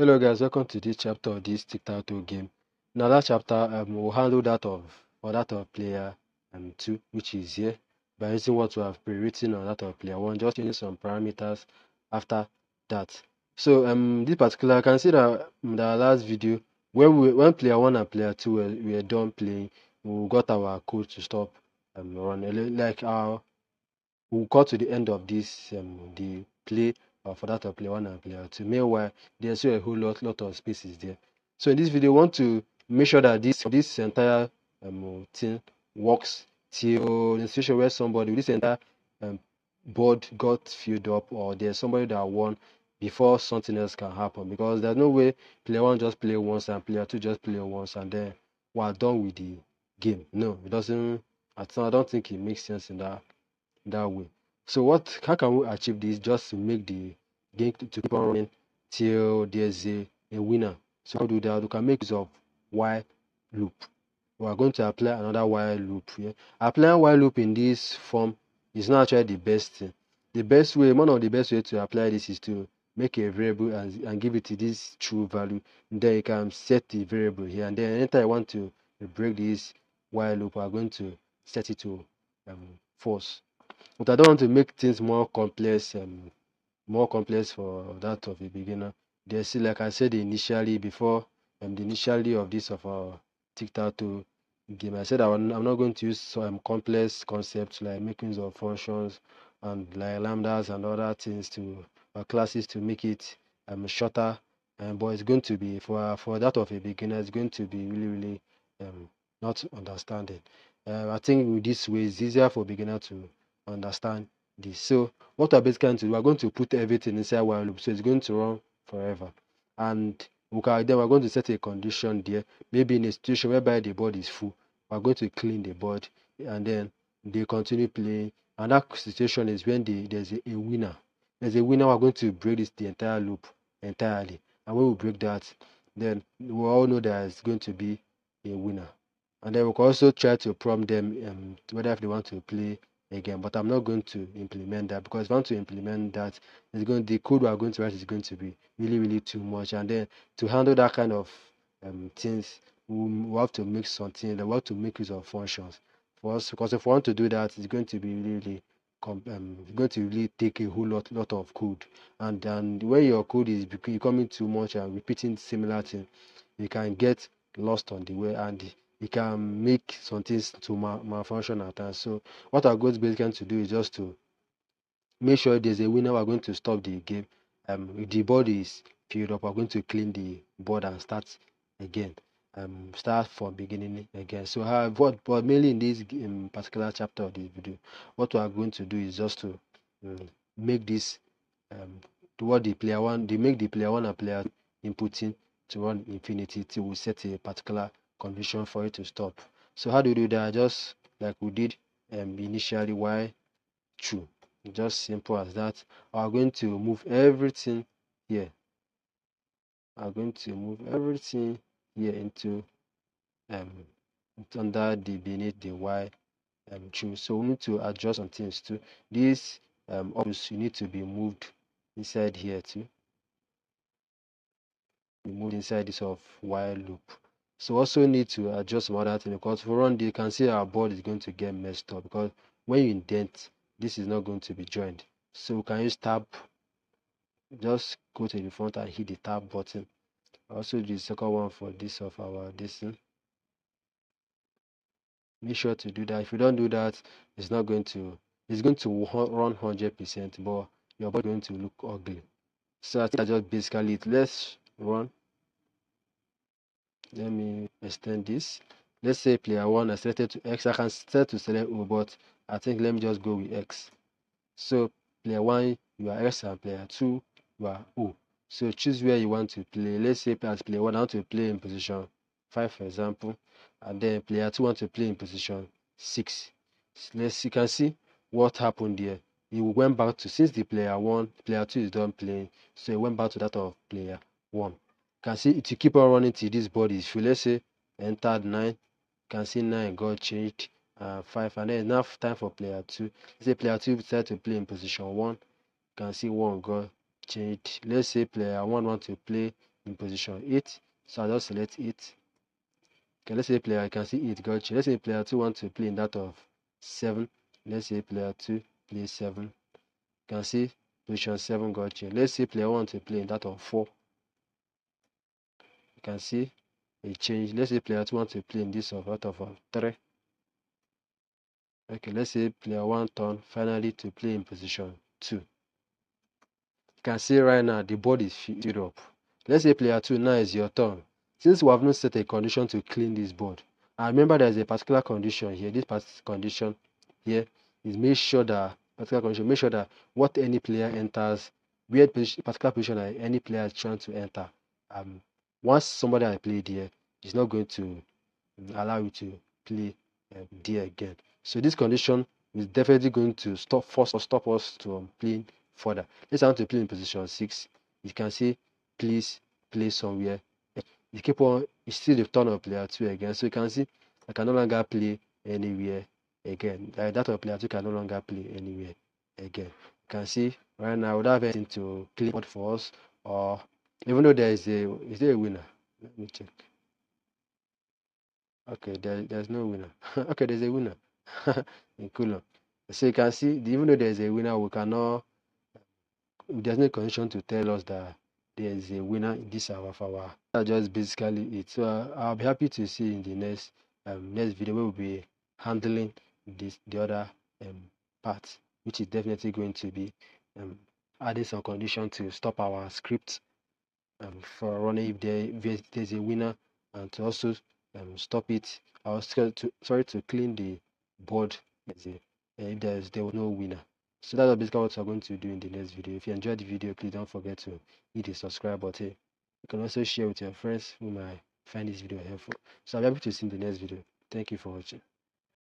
Hello guys, welcome to this chapter of this Tic Tac Toe game. Now that chapter will handle that of player 2, which is here, by using what we have pre-written on that of player 1, just changing some parameters after that. So this particular, I can see that in the last video, when player 1 and player 2 were done playing, we got our code to stop running. Like we'll cut to the end of this the play for that of player 1 and player 2. Meanwhile, there's still a whole lot of spaces there. So in this video, we want to make sure that this entire thing works till the situation where somebody with this entire board got filled up, or there's somebody that won before something else can happen, because there's no way player 1 just play once and player 2 just play once and then we're done with the game. No, it doesn't. I don't think it makes sense in that way. So how can we achieve this? Just to make the game to keep on running till there's a winner. So how do that? We can make use of while loop. We are going to apply another while loop here. Applying while loop in this form is not actually the best thing. One of the best way to apply this is to make a variable and give it this true value. And then you can set the variable here, and then anytime you want to break this while loop, we are going to set it to false. But I don't want to make things more complex for that of a beginner. There's still, like I said initially, before the initially of this of our Tic Tac Toe game, I said I'm not going to use some complex concepts like making use of functions and like lambdas and other things to classes to make it shorter. But it's going to be for that of a beginner, it's going to be really not understanding. I think with this way it's easier for beginner to understand this. So what we're basically going to do, we're going to put everything inside while loop, so it's going to run forever. And then we're going to set a condition there. Maybe in a situation whereby the board is full, we're going to clean the board, and then they continue playing. And that situation is when there's a winner. There's a winner. We're going to break the entire loop entirely. And when we break that, then we all know there's going to be a winner. And then we can also try to prompt them whether if they want to play again. But I'm not going to implement that, because if I want to implement that, the code we are going to write is going to be really too much. And then to handle that kind of things, we have to make something. We have to make use of functions for us, because if we want to do that, it's going to be really going to really take a whole lot of code. And when your code is becoming too much and repeating similar things, you can get lost on the way, and it can make some things to malfunction at times. So what our goal is basically to do is just to make sure there's a winner. We're going to stop the game. If the board is filled up, we're going to clean the board and start again. Start from beginning again. So but mainly in this particular chapter of this video, what we are going to do is just to make this toward the player one. They make the player 1 and player 2 inputting to run infinity till we set a particular condition for it to stop. So how do we do that? Just like we did initially, while true. Just simple as that. We are going to move everything here. I'm going to move everything here into under the beneath the y true. So we need to adjust some things too. This options, you need to be moved inside here too. Be moved inside this of while loop. So also need to adjust some other thing, because for run you can see our board is going to get messed up, because when you indent, this is not going to be joined. So we can use tab. Just go to the front and hit the tab button. Also do the second one for this of our thing. Make sure to do that. If you don't do that, it's going to run 100%, but your board is going to look ugly. So I think that's just basically it. Let's run. Let me extend this. Let's say player 1 is selected to X. I can set to select O, but I think let me just go with X. So player 1, you are X, and player 2, you are O. So choose where you want to play. Let's say as player 1, I want to play in position 5, for example, and then player 2 want to play in position 6. You can see what happened there. He went back to, since the player 2 is done playing, so he went back to that of player 1. You can see it will keep on running till this board is full. Let's say entered 9. You can see 9 got changed 5, and then enough time for player 2. Let's say player 2 decided to play in position 1. You can see 1 got changed. Let's say player 1 want to play in position 8. So I'll just select 8. Okay, let's say player, I can see 8 got changed. Let's say player 2 wants to play in that of 7. Let's say player 2 plays 7. You can see position 7 got changed. Let's say player 1 wants to play in that of 4. You can see a change. Let's say player 2 wants to play in this of out of 3. Okay, let's say player 1 turn finally to play in position 2. You can see right now the board is filled up. Let's say player 2, now is your turn. Since we have not set a condition to clean this board, and remember there's a particular condition here. This particular condition here is make sure that what any player enters, where particular position that any player is trying to enter, once somebody has played here, it's not going to allow you to play there again. So this condition is definitely going to stop us to playing further. Let's say I want to play in position 6. You can see please play somewhere. You keep on, it's still the turn of player 2 again. So you can see I can no longer play anywhere again. That of player 2 can no longer play anywhere again. You can see right now we don't have anything to clean out for us, or even though is there a winner? Let me check. Okay, there's no winner. Okay, there's a winner in Coulomb. So you can see, even though there's a winner, there's no condition to tell us that there is a winner in this hour of our. That's just basically it. So I'll be happy to see in the next video where we'll be handling the other part, which is definitely going to be adding some condition to stop our script for running if there's a winner, and to also stop it. I was to clean the board if there was no winner. So that's basically what we're going to do in the next video. If you enjoyed the video, please don't forget to hit the subscribe button. You can also share with your friends who might find this video helpful. So I'll be happy to see you in the next video. Thank you for watching.